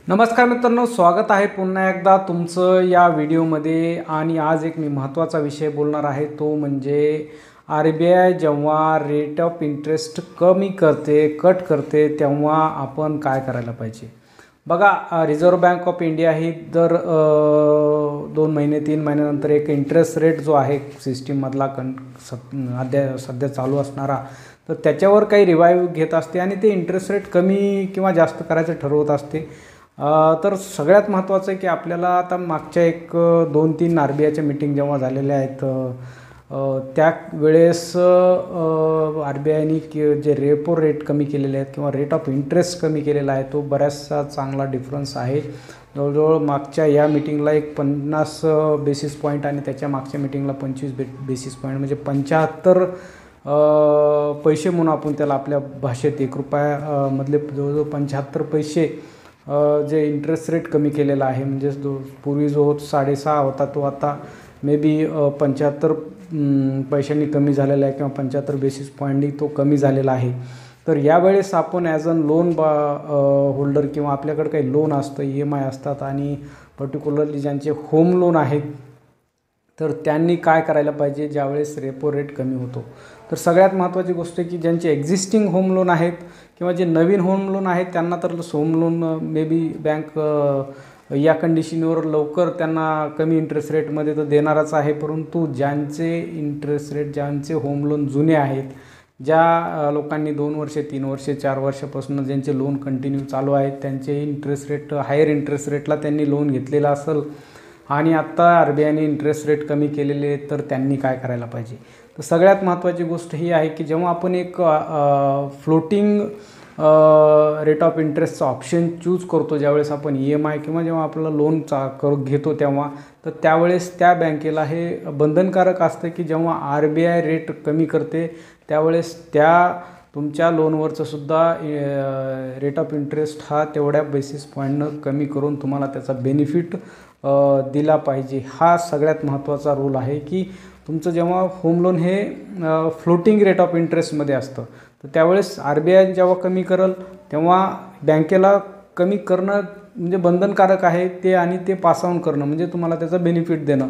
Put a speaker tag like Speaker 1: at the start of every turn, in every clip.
Speaker 1: नमस्कार मित्रांनो, स्वागत आहे पुन्हा एकदा तुमचं या व्हिडिओमध्ये। आणि आज एक मी महत्त्वाचा विषय बोलणार आहे, तो म्हणजे आर-बी-आय जेव्हा रेट ऑफ इंटरेस्ट कमी करते, कट करते, तेव्हा आपण काय करायला पाहिजे। बघा, रिझर्व्ह बँक ऑफ इंडिया ही दर 2 महिने 3 महिन्यानंतर एक इंटरेस्ट रेट जो आहे सिस्टीममधला सध्या चालू असणारा, तर त्याच्यावर काही रिवाईव्ह घेत असते आणि ते इंटरेस्ट रेट कमी किंवा जास्त करायचं ठरवत असते। तर सगळ्यात महत्त्वाचं आहे की आपल्याला आता मागच्या एक 2-3 आर-बी-आयच्या मीटिंग जेव्हा झालेल्या आहेत, त्यावेळेस आर-बी-आयनी जे रेपो रेट कमी केलेले आहेत किंवा रेट ऑफ इंटरेस्ट कमी केलेला आहे, तो बऱ्याचसा चांगला डिफरन्स आहे। जवळजवळ मागच्या या मीटिंगला एक 50 बेसिस पॉईंट आणि त्याच्या मागच्या मीटिंगला 25 बेसिस पॉईंट, म्हणजे 75 पैसे म्हणून आपण त्याला आपल्या भाषेत ₹1 मधले जवळजवळ 75 पैसे जे इंटरेस्ट रेट कमी केलेला आहे। म्हणजे पूर्वी जो 6.5 होता तो आता मे बी 75 पैशांनी कमी झालेला आहे किंवा 75 बेसिस पॉईंटनी तो कमी झालेला आहे। तर यावेळेस आपण ॲज अन लोन होल्डर किंवा आपल्याकडे काही लोन असतं, EMI असतात आणि पर्टिक्युलरली ज्यांचे होम लोन आहेत, तर त्यांनी काय करायला पाहिजे ज्यावेळेस रेपो रेट कमी होतो। तर सगळ्यात महत्त्वाची गोष्ट आहे की ज्यांचे एक्झिस्टिंग होम लोन आहेत किंवा जे नवीन होम लोन आहेत त्यांना तर home loan may be bank या कंडिशनवर लवकर त्यांना कमी इंटरेस्ट रेटमध्ये तर देणारच आहे, परंतु ज्यांचे होम लोन जुने आहेत, ज्या लोकांनी 2 वर्षे 3 वर्षे 4 वर्षापासून ज्यांचे लोन कंटिन्यू चालू आहेत, त्यांचे इंटरेस्ट रेट हायर इंटरेस्ट रेटला त्यांनी लोन घेतलेला असेल आणि आत्ता आर-बी-आयने इंटरेस्ट रेट कमी केलेले आहेत, तर त्यांनी काय करायला पाहिजे। तर सगळ्यात महत्त्वाची गोष्ट ही आहे की जेव्हा आपण एक फ्लोटिंग रेट ऑफ इंटरेस्टचा ऑप्शन चूज करतो, ज्यावेळेस आपण EMI किंवा जेव्हा आपलं लोन घेतो तेव्हा, तर त्यावेळेस त्या बँकेला हे बंधनकारक असतं की जेव्हा आर-बी-आय रेट कमी करते त्यावेळेस तुमच्या लोनवरचं सुद्धा रेट ऑफ इंटरेस्ट हा तेवढ्या बेसिस पॉईंटनं कमी करून तुम्हाला त्याचा बेनिफिट दिला पाहिजे। हा सगळ्यात महत्त्वाचा रूल आहे की तुमचं जेव्हा होम लोन हे फ्लोटिंग रेट ऑफ इंटरेस्टमध्ये असतं, तर त्यावेळेस आर-बी-आय जेव्हा कमी करेल तेव्हा बँकेला कमी करणं म्हणजे बंधनकारक आहे ते, आणि ते पास ऑन करणं म्हणजे तुम्हाला त्याचा बेनिफिट देणं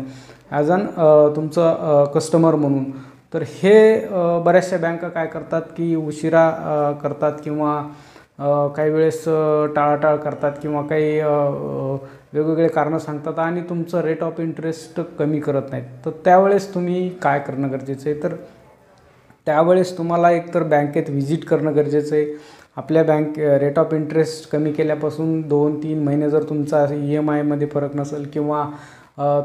Speaker 1: ॲज अन तुमचं कस्टमर म्हणून। तर हे बऱ्याचशा बँका काय करतात की उशिरा करतात किंवा काही वेळेस टाळाटाळ करतात किंवा काही वेगवेगळे कारणं सांगतात आणि तुमचं रेट ऑफ इंटरेस्ट कमी करत नाहीत। तर त्यावेळेस तुम्ही काय करणं गरजेचं आहे, तर त्यावेळेस तुम्हाला एकतर बँकेत व्हिजिट करणं गरजेचं आहे। आपल्या रेट ऑफ इंटरेस्ट कमी केल्यापासून 2-3 महिने जर तुमचा EMIमध्ये फरक नसेल किंवा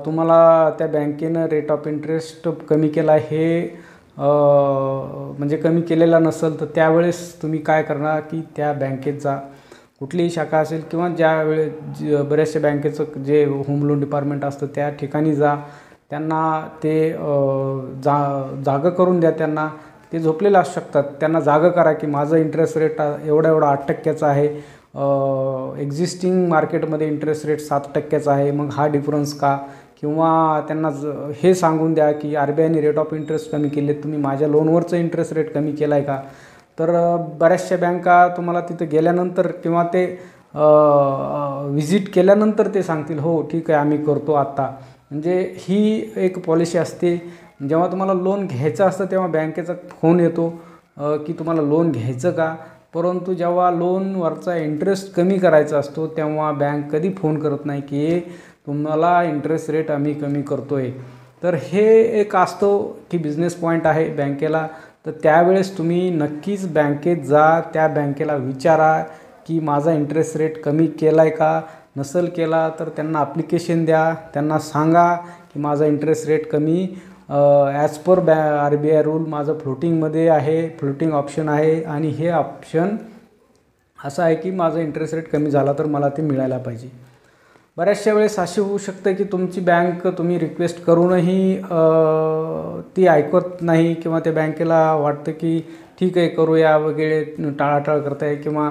Speaker 1: तुम्हाला त्या बँकेनं रेट ऑफ इंटरेस्ट कमी केला हे म्हणजे कमी केलेला नसेल, तर त्यावेळेस तुम्ही काय करणार की त्या बँकेत जा, कुठलीही शाखा असेल किंवा बऱ्याचशा बँकेचं जे होम लोन डिपार्टमेंट असतं त्या ठिकाणी जा, त्यांना ते जागं करून द्या। त्यांना ते झोपलेलं असू शकतात, त्यांना जागं करा की माझं इंटरेस्ट रेट एवढा 8% आहे, एक्झिस्टिंग मार्केटमध्ये इंटरेस्ट रेट 7% आहे, मग हा डिफरन्स का, किंवा त्यांना हे सांगून द्या की आर-बी-आयने रेट ऑफ इंटरेस्ट कमी केले, तुम्ही माझ्या लोनवरचं इंटरेस्ट रेट कमी केला आहे का। तर बऱ्याचशा बँका तुम्हाला तिथं गेल्यानंतर किंवा ते व्हिजिट केल्यानंतर ते सांगतील हो ठीक आहे आम्ही करतो आत्ता। म्हणजे ही एक पॉलिसी असते। जेव्हा तुम्हाला लोन घ्यायचं असतं तेव्हा बँकेचा फोन येतो की तुम्हाला लोन घ्यायचं का, परंतु जेव्हा लोनवरचा इंटरेस्ट कमी करायचा असतो तेव्हा बँक कधी फोन करत नाही की तुम्हाला इंटरेस्ट रेट आम्ही कमी करतो आहे। तर हे एक असतो की बिझनेस पॉईंट आहे बँकेला। तर त्यावेळेस तुम्ही नक्कीच बँकेत जा, त्या बँकेला विचारा की माझा इंटरेस्ट रेट कमी केला आहे का, नसेल केला तर त्यांना ॲप्लिकेशन द्या, त्यांना सांगा की माझा इंटरेस्ट रेट कमी ॲज पर आर-बी-आय रूल माझं फ्लोटिंगमध्ये आहे, फ्लोटिंग ऑप्शन आहे आणि हे ऑप्शन असं आहे की माझं इंटरेस्ट रेट कमी झाला तर मला ते मिळायला पाहिजे। बऱ्याचशा वेळेस असे होऊ शकतं की तुमची बँक तुम्ही रिक्वेस्ट करूनही ती ऐकत नाही किंवा त्या बँकेला वाटतं की ठीक आहे करूया वगैरे, टाळाटाळ करताय किंवा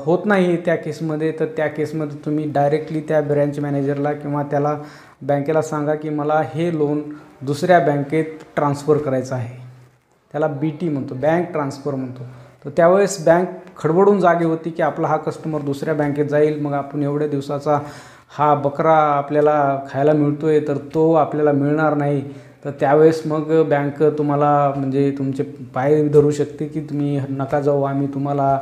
Speaker 1: होत नाही त्या केसमध्ये, तर त्या केसमध्ये तुम्ही डायरेक्टली त्या ब्रँच मॅनेजरला किंवा त्याला बँकेला सांगा की मला हे लोन दुसऱ्या बँकेत ट्रान्सफर करायचं आहे, त्याला BT म्हणतो, बँक ट्रान्सफर म्हणतो। तर त्यावेळेस बँक खडबडून जागी होती की आपला हा कस्टमर दुसऱ्या बँकेत जाईल, मग आपण एवढ्या दिवसाचा हा बकरा आपल्याला खायला मिळतो आहे तर तो आपल्याला मिळणार नाही. तर त्यावेळेस मग बँक तुम्हाला म्हणजे तुमचे पाय धरू शकते की तुम्ही नका जाऊ, आम्ही तुम्हाला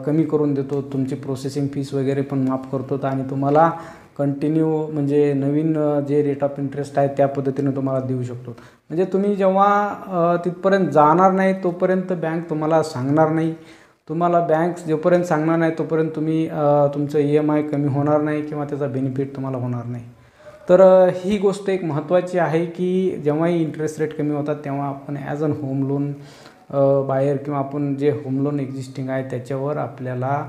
Speaker 1: कमी करून देतो, तुमची प्रोसेसिंग फीस वगैरे पण माफ करतो आणि तुम्हाला कंटिन्यू म्हणजे नवीन जे रेट ऑफ इंटरेस्ट आहे त्या पद्धतीने तुम्हाला देऊ शकतो. म्हणजे तुम्ही जेव्हा तिथपर्यंत जाणार नाही तोपर्यंत बँक तुम्हाला सांगणार नाही. तुम्हाला बँक जोपर्यंत सांगणार नाही तोपर्यंत तुम्ही तुमचं EMI कमी होणार नाही किंवा त्याचा बेनिफिट तुम्हाला होणार नाही. तर ही गोष्ट एक महत्त्वाची आहे की जेव्हाही इंटरेस्ट रेट कमी होतात तेव्हा आपण as an home loan buyer किंवा आपण जे होम लोन एक्झिस्टिंग आहे त्याच्यावर आपल्याला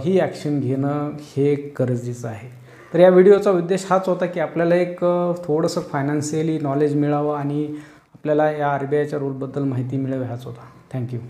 Speaker 1: ही ॲक्शन घेणं हे गरजेचं आहे. तर या व्हिडिओचा उद्देश हाच होता की आपल्याला एक थोडंसं फायनान्शियली नॉलेज मिळावं आणि आपल्याला या RBIच्या रूलबद्दल माहिती मिळावी हाच होता. थँक्यू.